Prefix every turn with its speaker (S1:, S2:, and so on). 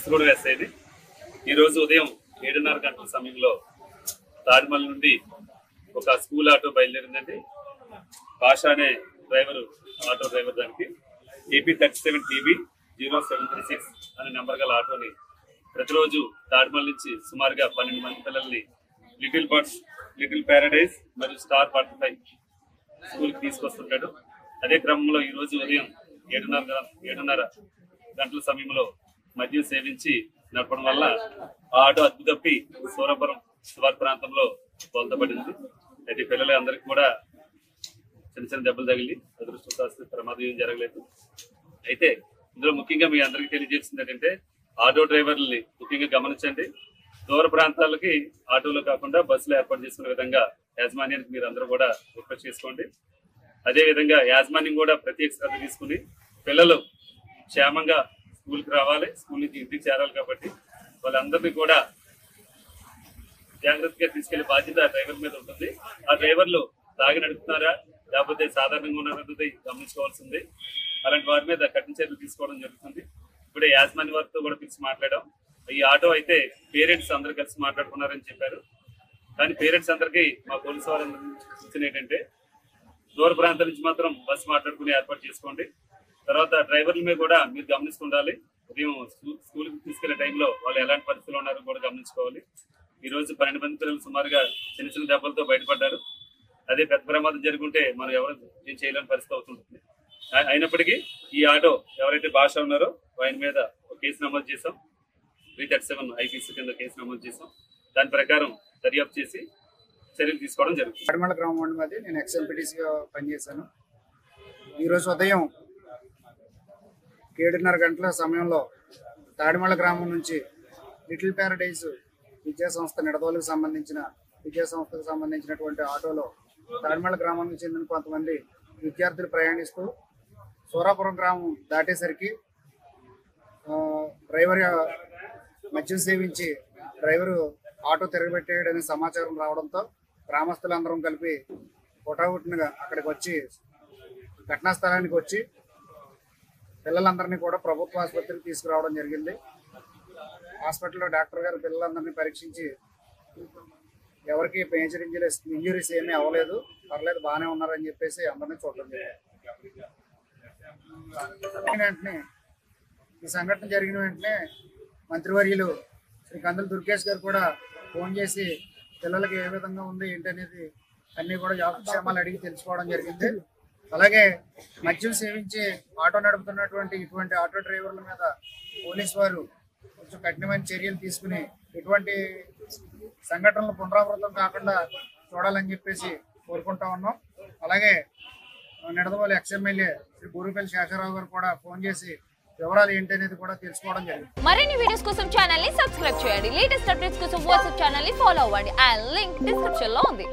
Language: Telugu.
S1: కొత్తగూడెం ఎస్ఐని ఈరోజు ఉదయం 7:30 గంటల సమయంలో తాడిమల్ నుండి ఒక స్కూల్ ఆటో బయలుదేరిందండి. భాష అనే ఆటో డ్రైవర్ దానికి AP37TB 0736 అనే నెంబర్ గల ఆటోని ప్రతిరోజు తాడిమల్ నుంచి సుమారుగా 12 మంది పిల్లల్ని లిటిల్ బర్డ్స్, లిటిల్ ప్యారడైజ్ మరియు స్టార్ బటర్ఫ్లై స్కూల్కి తీసుకొస్తుంటాడు. అదే క్రమంలో ఈరోజు ఉదయం 7:30 గంటల సమయంలో మద్యం సేవించి నడపడం వల్ల ఆ ఆటో అదుపు తప్పి సూరపురం శివారు ప్రాంతంలో బోల్తపడింది. అయితే పిల్లలు అందరికీ కూడా చిన్న చిన్న దెబ్బలు తగిలి అదృష్టవశాత్తు ప్రమాదం ఏం జరగలేదు. అయితే ఇందులో ముఖ్యంగా మీ అందరికీ తెలియజేసింది ఏంటంటే ఆటో డ్రైవర్లని ముఖ్యంగా గమనించండి. దూర ప్రాంతాలకి ఆటోలో కాకుండా బస్సులు ఏర్పాటు చేసుకునే విధంగా యాజమాన్యానికి మీరు అందరూ కూడా రిక్వెస్ట్ చేసుకోండి. అదే విధంగా యాజమాన్యం కూడా ప్రత్యేక శ్రద్ధ తీసుకుని పిల్లలు క్షేమంగా స్కూల్కి రావాలి, స్కూల్ నుంచి ఇంటికి చేరాలి. కాబట్టి వాళ్ళందరినీ కూడా జాగ్రత్తగా తీసుకెళ్లే బాధ్యత డ్రైవర్ మీద ఉంటుంది. ఆ డ్రైవర్లు తాగి నడుపుతున్నారా లేకపోతే సాధారణంగా ఉన్నారన్నది గమనించుకోవాల్సింది. అలాంటి వారి మీద కఠిన చర్యలు తీసుకోవడం జరుగుతుంది. ఇప్పుడే యాజమాన్య వారితో కూడా పిలిచి మాట్లాడాం. ఈ ఆటో అయితే పేరెంట్స్ అందరు కలిసి మాట్లాడుకున్నారని చెప్పారు. కానీ పేరెంట్స్ అందరికీ మా పోలీసు వారందరూ సూచన ఏంటంటే దూర ప్రాంతాల నుంచి మాత్రం బస్సు మాట్లాడుకుని ఏర్పాటు చేసుకోండి. తర్వాత డ్రైవర్ల మీద కూడా మీరు గమనిస్తుండాలి. ఉదయం స్కూల్కి తీసుకెళ్లే టైంలో వాళ్ళు ఎలాంటి పరిస్థితులు ఉన్నారో కూడా గమనించుకోవాలి. ఈ రోజు 12 మంది పిల్లలు సుమారుగా చిన్న చిన్న దెబ్బలతో బయటపడ్డారు. అదే పెద్ద ప్రమాదం జరుగుంటే మనం ఎవరు ఏం చేయలేని పరిస్థితి అవుతుంటుంది. అయినప్పటికీ ఈ ఆటో ఎవరైతే భాష ఉన్నారో ఆయన మీద ఒక కేసు నమోదు చేసాం. 337 IPC కింద కేసు నమోదు చేసాం. దాని ప్రకారం దర్యాప్తు చేసి చర్యలు తీసుకోవడం జరుగుతుంది.
S2: తాడిమల్ గ్రామం మధ్య నేను XMPTCగా పనిచేశాను. ఈరోజు ఉదయం 7:30 గంటల సమయంలో తాడిమల్ గ్రామం నుంచి లిటిల్ ప్యారడైజ్ విద్యాసంస్థ నిడదోలుకు సంబంధించినటువంటి ఆటోలో తాడిమల్ గ్రామానికి చెందిన కొంతమంది విద్యార్థులు ప్రయాణిస్తూ సూరాపురం గ్రామం దాటేసరికి డ్రైవర్ మద్యం సేవించి డ్రైవరు ఆటో తిరగబెట్టేయడనే సమాచారం రావడంతో గ్రామస్తులందరం కలిపి హుటాహుటినగా అక్కడికి వచ్చి ఘటనా స్థలానికి వచ్చి పిల్లలందరినీ కూడా ప్రభుత్వ ఆసుపత్రికి తీసుకురావడం జరిగింది. హాస్పిటల్లో డాక్టర్ గారు పిల్లలందరినీ పరీక్షించి ఎవరికి మేజర్ ఇంజరీస్ ఏమీ అవ్వలేదు, పర్లేదు బాగానే ఉన్నారని చెప్పేసి అందరినీ చూడడం జరిగింది. వెంటనే ఈ సంఘటన జరిగిన వెంటనే మంత్రివర్యులు శ్రీ కందుల దుర్గేష్ గారు కూడా ఫోన్ చేసి పిల్లలకి ఏ విధంగా ఉంది ఏంటి అనేది అన్ని కూడా యోగక్షేమాలు అడిగి తెలుసుకోవడం జరిగింది. అలాగే మద్యం సేవించి ఆటో నడుపుతున్నటువంటి ఇటువంటి ఆటో డ్రైవర్ల మీద పోలీసు వారు కొంచెం కఠినమైన చర్యలు తీసుకుని ఇటువంటి సంఘటనలు పునరావృతం కాకుండా చూడాలని చెప్పేసి కోరుకుంటా ఉన్నాం. అలాగే నిడదవోలు XMLA శ్రీ బూరుపల్లి శేషరావు గారు కూడా ఫోన్ చేసి వివరాలు ఏంటి అనేది కూడా తెలుసుకోవడం జరిగింది.
S3: మరిన్ని వీడియోస్ కోసం ఛానల్ ని సబ్స్క్రైబ్ చేయండి. లేటెస్ట్ అప్డేట్స్ కోసం వాట్సాప్ ఛానల్ ని ఫాలో అవ్వండి. ఆ లింక్ డిస్క్రిప్షన్ లో ఉంది.